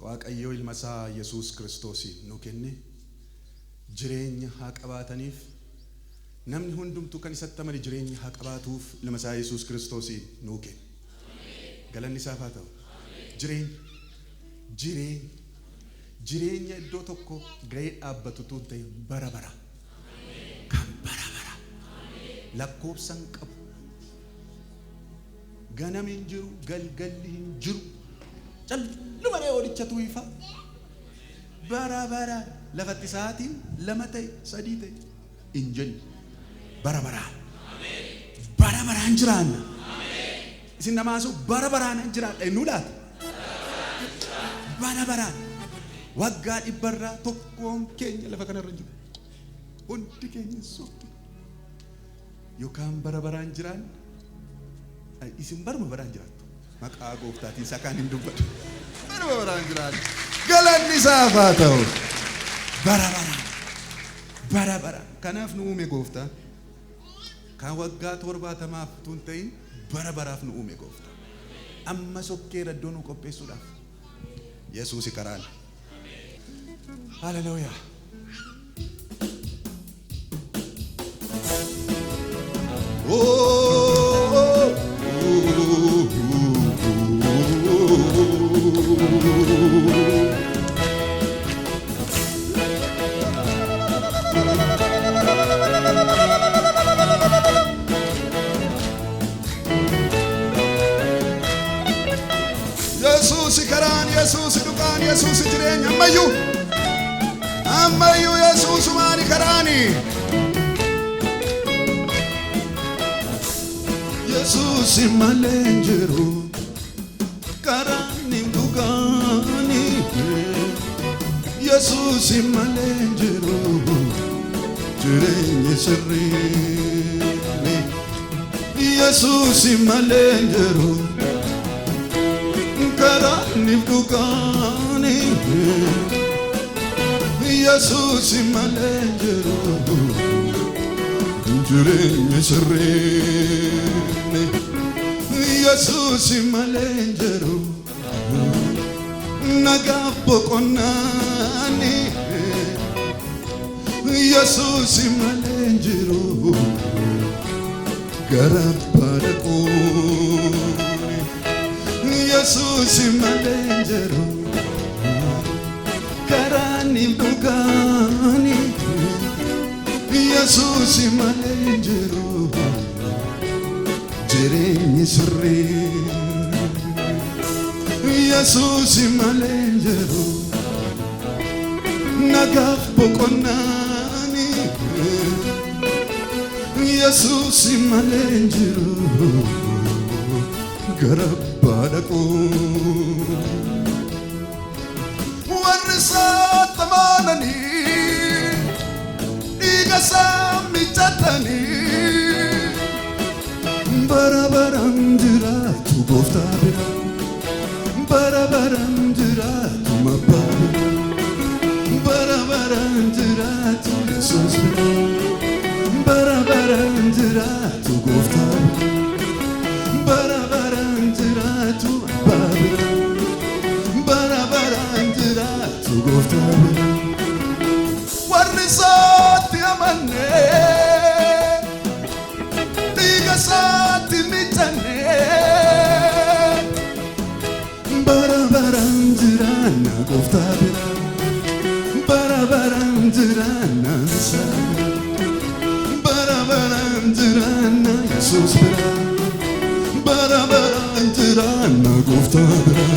waaqayyo ilma isaa Yesuus Kiristoosiin nu kenne jireenya haa qabaataniif namni hundumtuu kan isatti amane jireenya haa qabaatuuf ilma isaa Yesuus Kiristoosiin nu kenne. Galanni isaaf haa ta'u. Jireenya iddoo tokko ga'ee dhaabbatu tuun ta'e bara bara kan bara bara lakkoofsan qabu ganami hin jiru galgalli hin jiru calluma dhee walichatu ifa bara bara lafatti sa'aatiin lama ta'e sadii ta'e hin jennu bara baraan jiraanna isin namaasu bara baraan jiraadha inni laata bara baraan waggaa dhibbarraa tokkoon keenya lafa kanarra jiru hundi keenya sokki yookaan bara baraan jiraan isin barma baraan jiraattu maqaa gooftaatiin sakaan hin dubbatu bara baraan jiraan galanni isaaf haa ta'u bara baraan kanaaf nu uume gooftaan kan waggaa 70 tun ta'in bara baraaf nu uume gooftaan amma sokkee raddoo nu qopheessuudhaaf Yesuus karaan hallelujah. Yesuus karaan Yesuus dukaan Yesuus jireenya ammayyuu Yesuus maani karaani Yesuus malee jiru karaani dukaani Yesuus malee jiru jireenya sirrii Yesuus malee jiru karaani dukaani Yesuus malee jiru jireenya sirrii Yesuus malee jiru nagaa boqonnaani Yesuus malee jiru gara baraquuni Yesuus malee jiru karani dugani Yesuus malee jiru jireenya sirrii Yesuus malee jiru nagaaf boqonnaani Yesuus malee jiru gara baraquuni Saatamanani diga sami chatani bara baram jiratu gooftaa bira bara baram jiratu mabbaa bara baram jiratu Yesuus bira bara baram jiratu gooftaa bara baram jiratu abbaa bira bara baram jiratu gooftaa bira warri isaatti amane dhiiga isaatti mijanne bara baram jiraanna gooftaa bira bara baram jiraanna isaa bara baram jiraanna Yesuus bira bara baram jiraanna gooftaa bira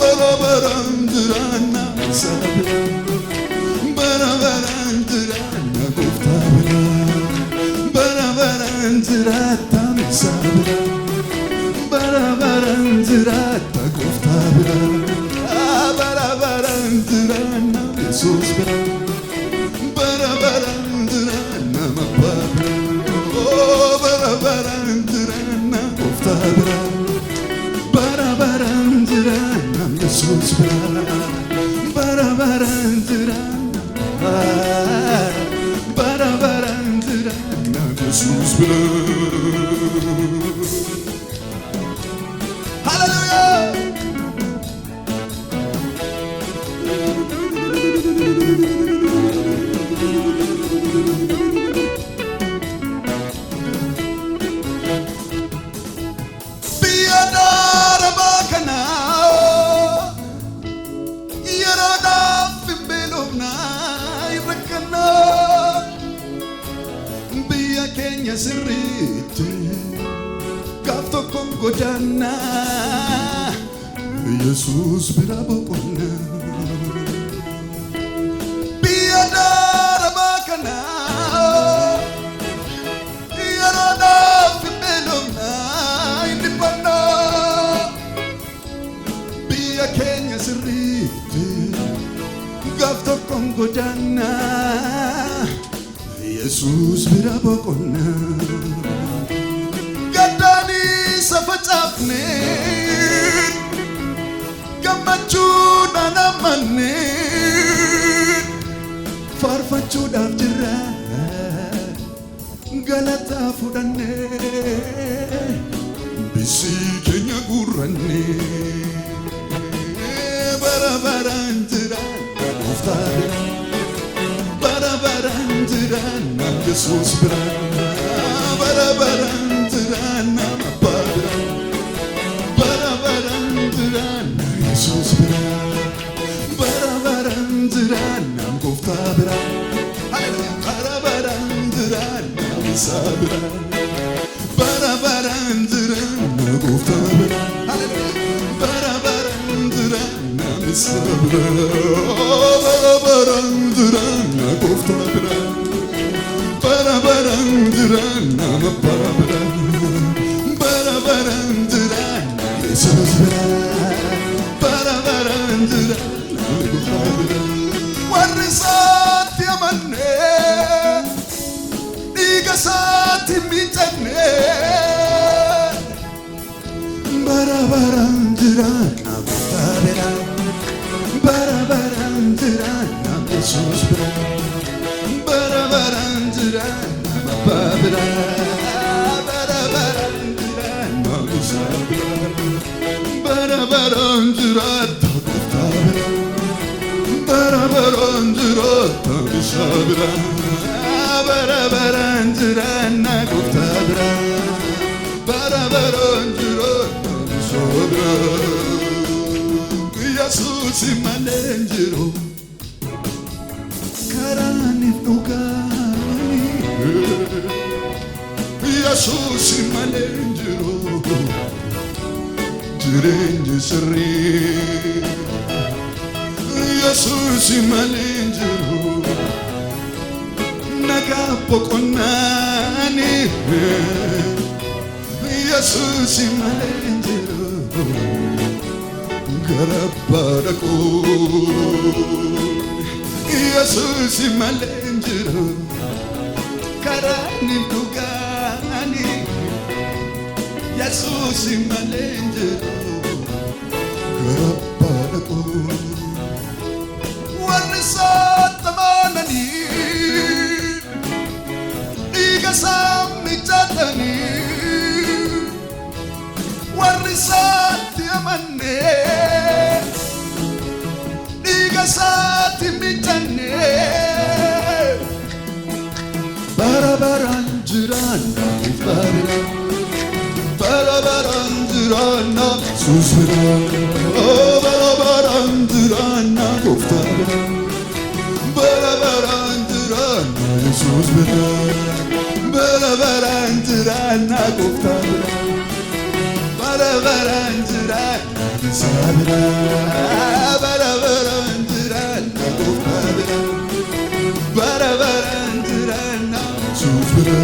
bara baram jiraanna isaa bira bara baram jiraanna gooftaa bira bara baram jiraata isaa bira bara baram jiraata gooftaa bira bara baram jiraanna Yesuus bira bara baram jiraanna mabbaa bira bara baram jiraanna gooftaa bira bara baram jiraanna Yesuus bira bara baram jiraanna bara baram jiraanna Yesuus bira hallelujah keenya sirriitti gaaf tokkoon godaannaa Yesuus bira boqonnaa biyya darabaa kanaa yeroodhaaf hin beelofnaa hin dhiphannaa biyya keenya sirriitti gaaf tokkoon godaannaa Yesuus bira boqonnaa gaddaanii safacaafnee gammachuudhaan ammannee faarfachuudhaaf jirra galataa fudhannee bisii keenya guurrannee bara baraan jiraan gooftaa bira bara baraan jiraan nam Yesuus bira bara baraan jiraan nam Abbaa bira bara baraan jiraan nam Yesuus bira bara baraan jiraan nam gooftaa bira bara baraan jiraan nam Isaa bira bara baraan jiraan nam gooftaa bira bara baraan jiraan nam Isaa bira bara baraan jiraan nam gooftaa bira bara baraan jiraan nam Abbaa bira bara baraan jiraan nam Yesuus bira bara baraan jiraan nam gooftaa bira warri isaatti amannee dhiiga isaatti miicannee bara baraan jiraan nam gooftaa bira bara baraan jiraan nam Yesuus bira bara baraan jiraan nam Abbaa bira bara baraan jiraan nam Isaa bira bara baraan jiraan nam gooftaa bira bara baraan jiraan nam Isaa bira bara baraan jiraan nam gooftaa bira bara baraan jiraan nam Isaa bira Yesuus malee hin jiru karaaniif dhugaanii Yesuus malee hin jiru jireenyi sirrii Yesuus malee hin jiru nagaa boqonnaani Yesuus malee hin jiru gara Abbaa dhaquu Yesuus malee hin jiru karaaniif dhugaanii Yesuus malee hin jiru gara Abbaa dhaquu warri isaatti amananii dhiiga isaa miicatanii warri isaatti amannee dhiiga isaatti miicannee bara baraan jiraan nam Gooftaa bira bara baraan jiraan nam Yesuus bira bara baraan jiraan nam Gooftaa bira bara baraan jiraan nam Yesuus bira bara baraan jiraan nam Gooftaa bira bara baraan jiraan nam Isaa bira bara baraan jiraan nam Gooftaa bira bara baraan jiraan nam Yesuus bira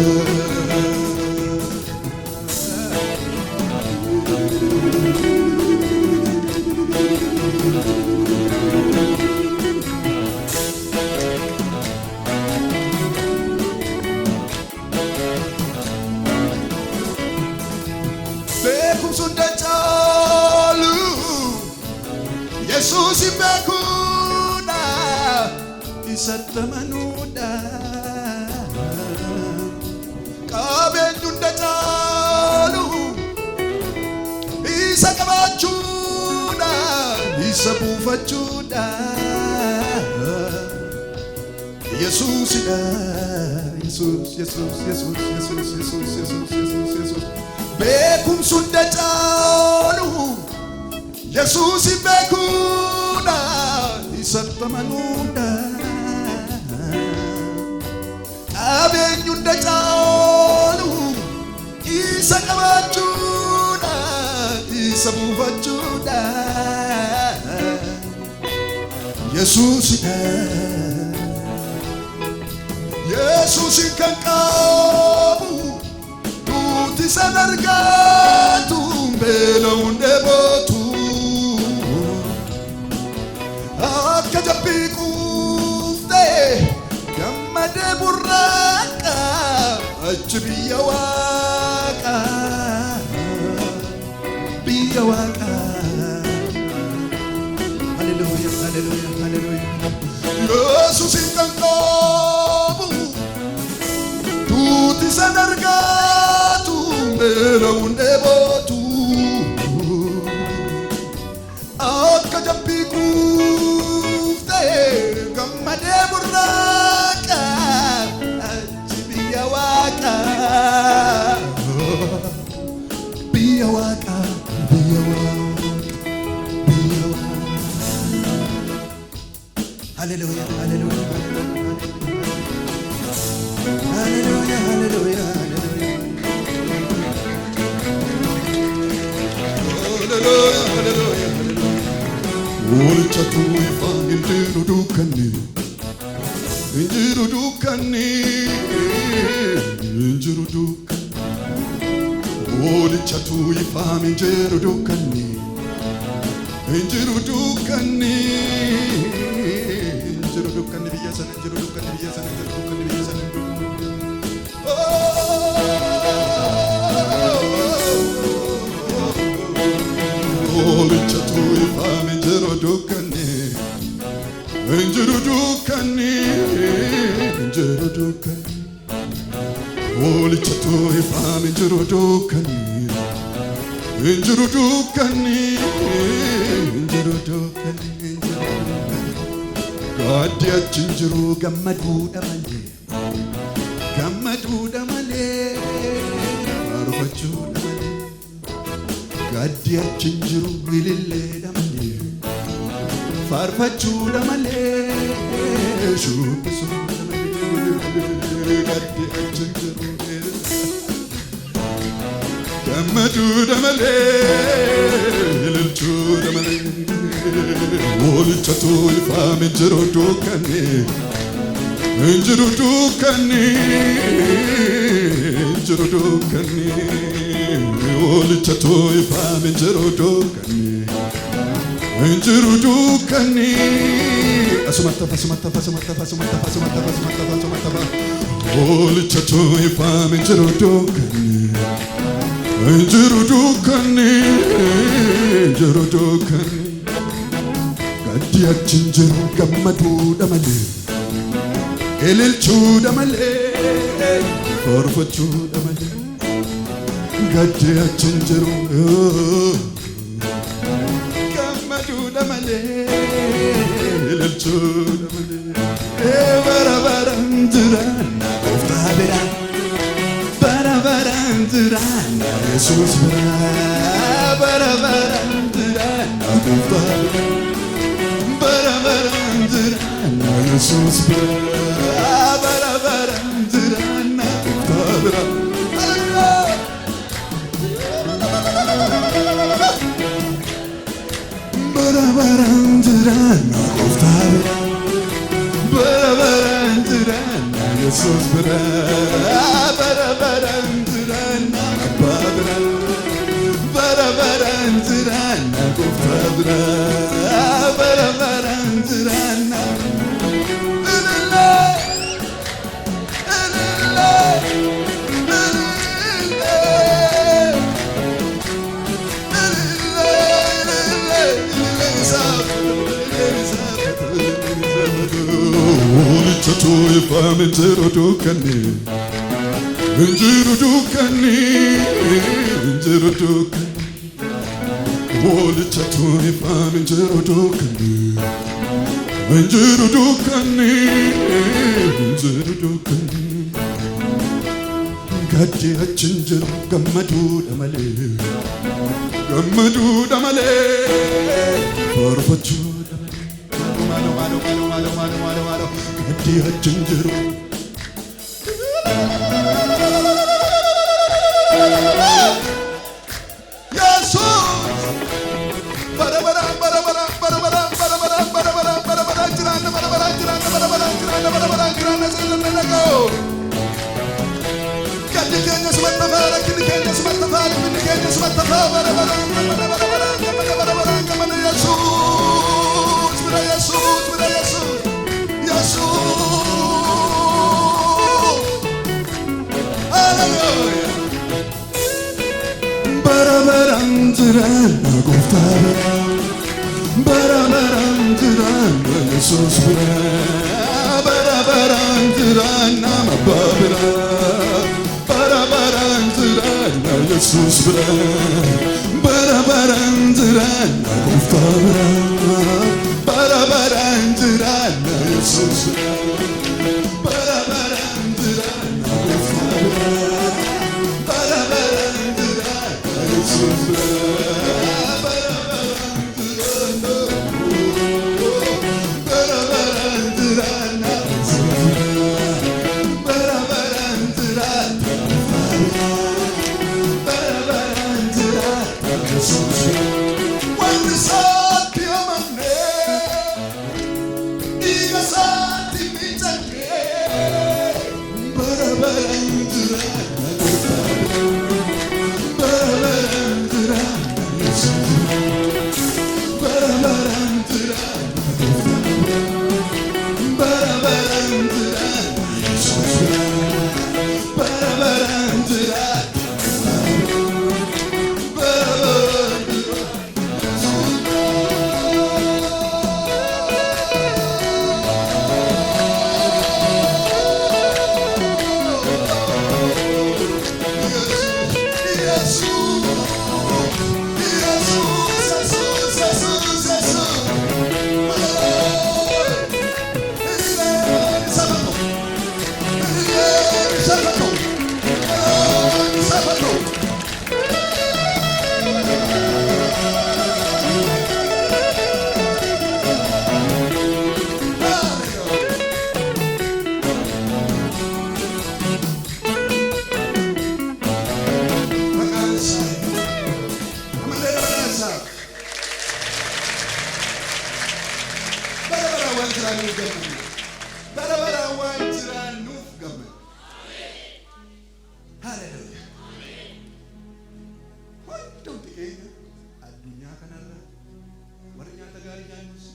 beekumsi hunda caalu Yesuus beekuudha isatti amanuudha qabeenyi hunda caalu isa qabaachuudha isa buufachuudha Yesuusidha Yesuus Yesuus Yesuus Yesuus Yesuus Yesuus Yesuus Yesuus beekumsi hunda caalu Yesuus beekuudha isatti amanuudha qabeenyi hunda caalu isa qabachuudha isa buufachuudha Yesuusidha Yesuusin kan qabu duuti isa argatu beela'uun dheebotu akka jabbii quuftee gammadee burraaqa achi biyya waaqa Hallelujah, hallelujah, hallelujah Yesuusin kan qabu duuti isa argatu beela'uun dheebotu akka jabbii quuftee gammadee burraaqa achi biyya waaqa Hallelujah, hallelujah, hallelujah, hallelujah, hallelujah, hallelujah. Olchatu ifaan injiru dukkani, injiru dukkani, injiru dukkani. Olchatu ifaan injiru dukkani, injiru dukkani. Injiru dukkani biyya sana, injiru dukkani biyya sana, injiru dukkani biyya sana. Olchatu ifaan injiru dukkani, injiru dukkani, injiru dukkani. Olchatu ifaan injiru dukkani, injiru dukkani, injiru dukkani, injiru dukkani. Gaddi achin jiru gammaduudha malee, faarfachuudha malee. Gaddi achin jiru ililleedha malee, faarfachuudha malee, shubbisuudha malee. Gaddi achin jiru gammaduudha malee, ililchuudha malee. Olchatu ifaan injiru dukkani, injiru dukkani, injiru dukkani. Olchatu ifaan injiru dukkani, injiru dukkani. Asumata. Olchatu ifaan injiru dukkani, injiru dukkani, injiru dukkani. Gaddi achin jiru gammaduudha malee, ililchuudha malee, faarfachuudha malee. Gaddi achin jiru gammaduudha malee, ililchuudha malee. Barabaraan jiraan gooftaa biraan, barabaraan jiraan Yesuus biraan, barabaraan jiraan gooftaa biraan. Barabarandırana Yesus barabarandırana Tabra Barabarandırana Tabra Barabarandırana Yesus barabarandırana Tabra Barabarandırana Tabra Barabarandırana Olchatu ifaan injiru dukkani, injiru dukkani, injiru dukkani. Olchatu ifaan injiru dukkani, injiru dukkani, injiru dukkani. Gaddi achin jiru gammaduudha malee, gammaduudha malee, faarfachuudha malee. Malo. Gaddi achin jiru jiran gooftaa bira bara baraan jiran Yesuus bira bara baraan jiran nama abbaa bira bara baraan jiran Yesuus bira bara baraan jiran gooftaa bira bara baraan jiran Yesuus bira bara baraan jiran gooftaa bira bara baraan jiran Yesuus bira Addunyaa kanarra warra nyaata gaarii nyaannis